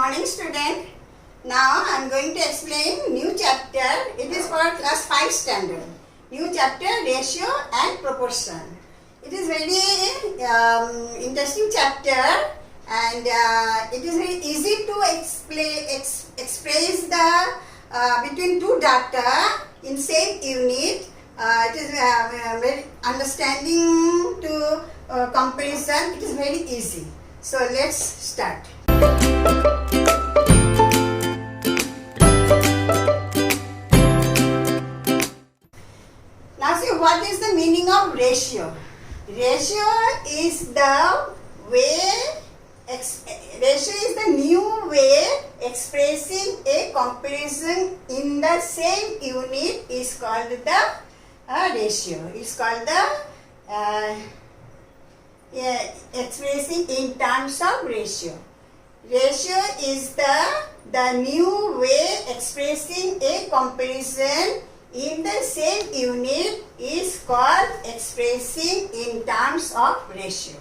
morning, student. Now I am going to explain new chapter. It is for class 5 standard. New chapter, ratio and proportion. It is very interesting chapter, and it is very easy to express the between two data in same unit. It is very understanding to comparison. It is very easy. So let's start. Now see, what is the meaning of ratio? Ratio is the new way expressing a comparison in the same unit is called the ratio. It's called the expressing in terms of ratio. Ratio is the new way expressing a comparison in the same unit is called expressing in terms of ratio.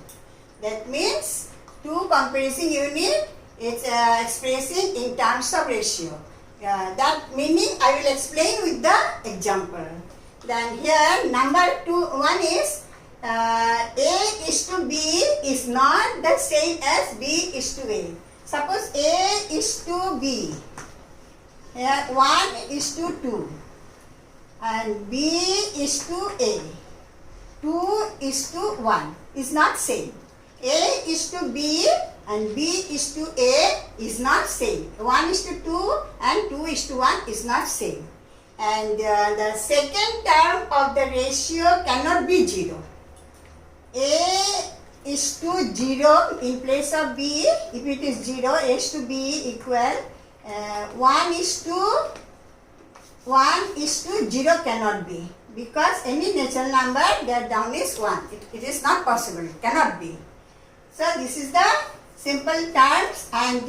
That means two comparison unit is expressing in terms of ratio. That meaning I will explain with the example. Then here number 1 is A is to B is not the same as B is to A. Suppose A is to B, here 1 is to 2 and B is to A, 2 is to 1 is not same. A is to B and B is to A is not same. 1 is to 2 and 2 is to 1 is not same. And the second term of the ratio cannot be 0. A is to 0 in place of B. If it is 0, A is to B equal 1 is to 0 cannot be, because any natural number their down is 1. It is not possible, cannot be. So this is the simple terms, and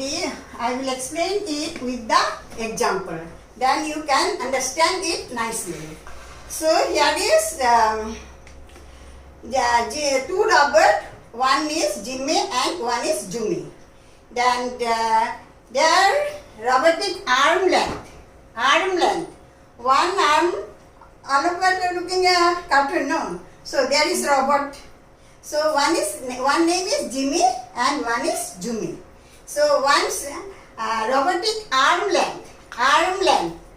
I will explain it with the example. Then you can understand it nicely. So here is two robots. One is Jimmy and one is Jumi. Then their robotic arm length. One arm, all of us are looking at cartoon, no? So there is robot. So one name is Jimmy and one is Jumi. So one's robotic arm length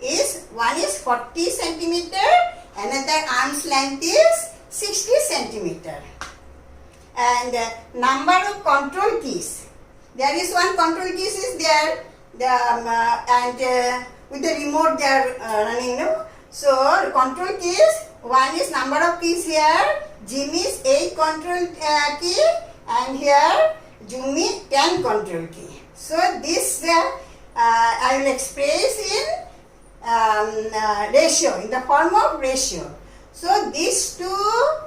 is, one is 40 centimeter, another arm's length is 60 centimeter. And number of control keys. There is one control keys is there, and with the remote they are running. No? So control keys, one is number of keys here. Jimmy's 8 control key, and here Jumi 10 control key. So this I will express in ratio, in the form of ratio. So these two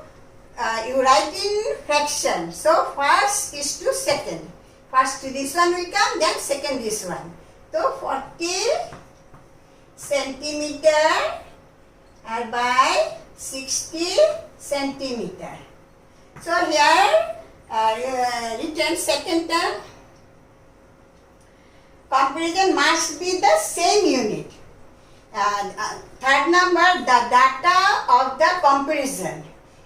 you write in fraction. So first is to second. First this one will come, then second this one. So 40 centimeter by 60 centimeter. So here written second term. Comparison must be the same unit. Third number, the data of the comparison.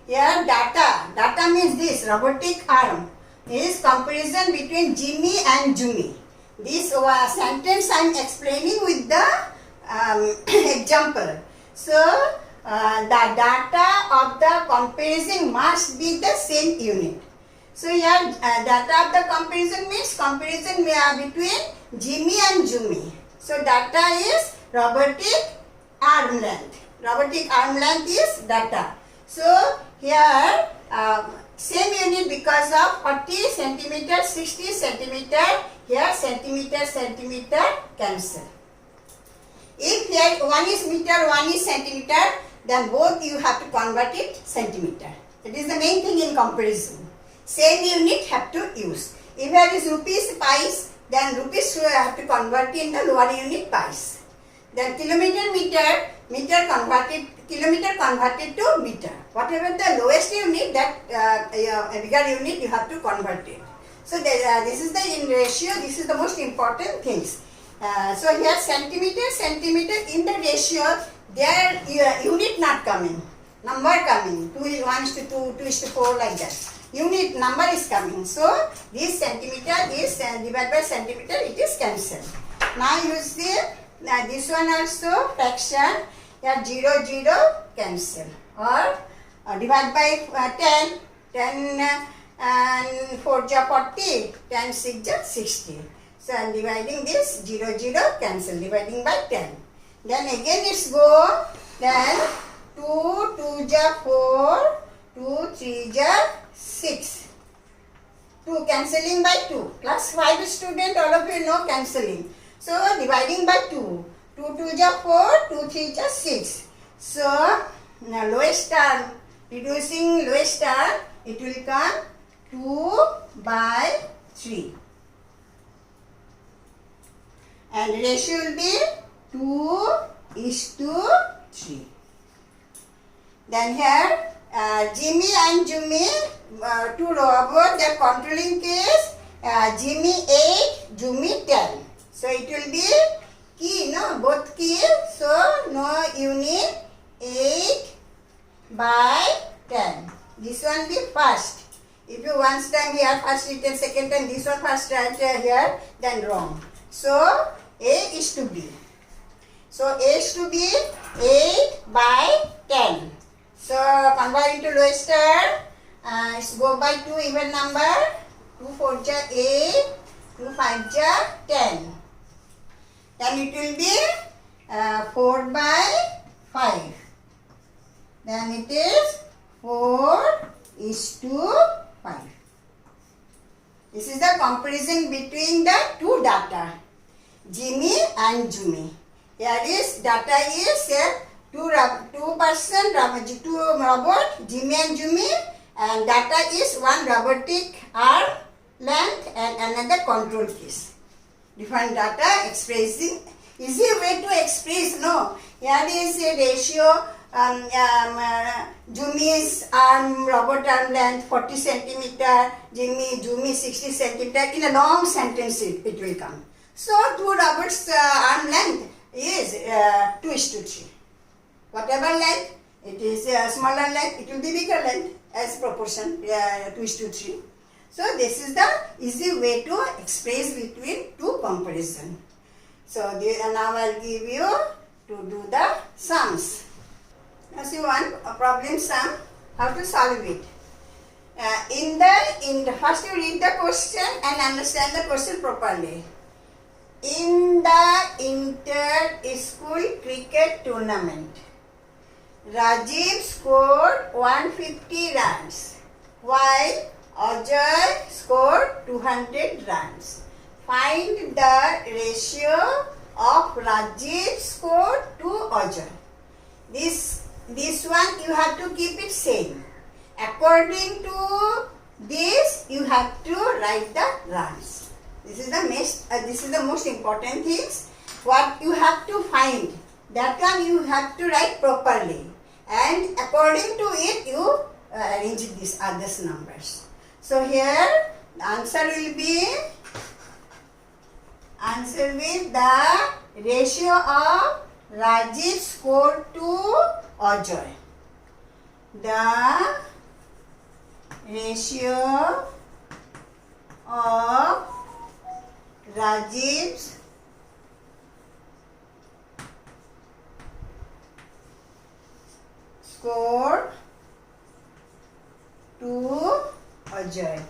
Here data means this robotic arm is comparison between Jimmy and Jumi. This sentence I am explaining with the example. So the data of the comparison must be the same unit. So here data of the comparison means comparison between Jimmy and Jumi. So data is robotic arm length. Robotic arm length is data. So here same unit because of 40 centimeter, 60 centimeter. Here centimeter cancel. If here one is meter, one is centimeter, then both you have to convert it centimeter. That is the main thing in comparison. Same unit have to use. If here is rupees, pies, then rupees you have to convert in the lower unit pies. Then kilometer, kilometer converted to meter. Whatever the lowest unit, that a bigger unit you have to convert it. So this is the in ratio. This is the most important things. So here centimeter in the ratio, there unit not coming, number coming. 1 is to 2, 2 is to 4 like that. Unit number is coming. So this centimeter is divided by centimeter. It is cancelled. Now you see this one also fraction. Here 0 0 cancel, or divide by 10. 10 and 4 ja 40. 10 6 ja 60. So I am dividing this 0 0 cancel, dividing by 10. Then again it's go. Then 2 2 ja 4. 2 3 ja 6. 2 cancelling by 2. Class 5 student, all of you know cancelling. So dividing by 2. 2 2 ja 4. 2 3 ja 6. So now lowest term, reducing lowest term, it will come 2 by 3. And ratio will be 2:3. Then here Jimmy and Jimmy, two robots, their controlling case, Jimmy 8, Jimmy 10. So it will be key, no, both key. So no unit, 8 by 10. This one be first. If you once time here first written, second time this one first write here, then wrong. So A is to B. So A is to be 8 by 10. So convert into lowest term. It's go by 2 even number. 2 4 ja 8. 2 5 ja 10. Then it will be 4 by 5. Then it is 4 is to 5. This is the comparison between the two data, Jimmy and Jimmy. Here is data is two robot, Jimmy and Jimmy, and data is one robotic arm length and another control case. Different data expressing, easy way to express, no. Here is a ratio, Jimmy's arm, robot arm length 40 centimeter, Jimmy 60 centimeter. In a long sentence it will come. So two robots arm length is 2:3. Whatever length, it is smaller length, it will be bigger length as proportion, 2:3. So this is the easy way to express between two comparison. So now I will give you to do the sums. Now see one problem sum, how to solve it. In the first you read the question and understand the question properly. In the inter-school cricket tournament, Rajiv scored 150 runs while Ajay scored 200 runs. Find the ratio of Rajiv score to Ajay. This one you have to keep it same. According to this, you have to write the runs. This is the most important things. What you have to find, that one you have to write properly, and according to it you arrange these others numbers. So here the answer will be with the ratio of Rajiv score to Ajay. The ratio of Rajiv's score to Ajay.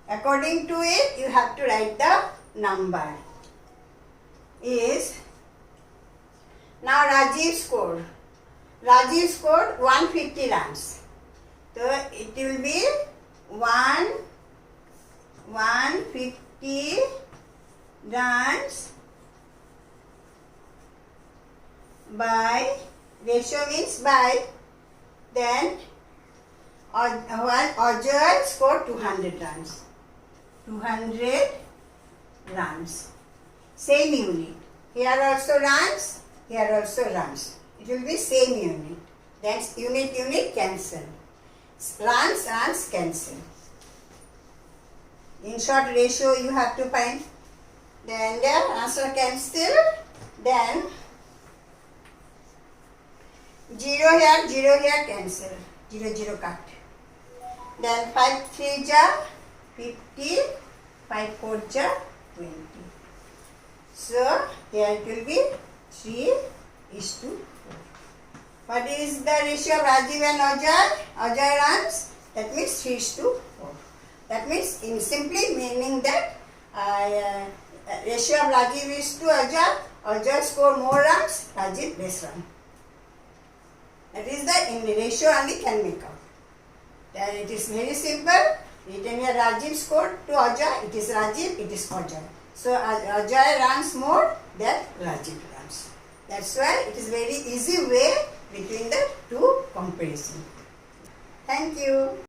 According to it, you have to write the number. Is now Rajiv scored 150 runs. So it will be 150 runs by, ratio means by, then Ajay scored 200 runs. 200 runs. Same unit. Here also runs, here also runs. It will be same unit. Then unit cancel. runs cancel. In short, ratio you have to find. Then the answer cancel. Then 0 here cancel. 0 0 cut. Then 5 3 ja 50. 5 4 ja 20. So here it will be 3:4. What is the ratio of Rajiv and Ajay? Ajay runs. That means 3:4. That means in simply meaning that ratio of Rajiv is to Ajay. Ajay score more runs. Rajiv less run. That is the in ratio only can make out. Then it is very simple. Written here Rajiv scored to Ajay. It is Rajiv. It is Ajay. So Ajay runs more than Rajiv runs. That's why it is very easy way between the two comparison. Thank you.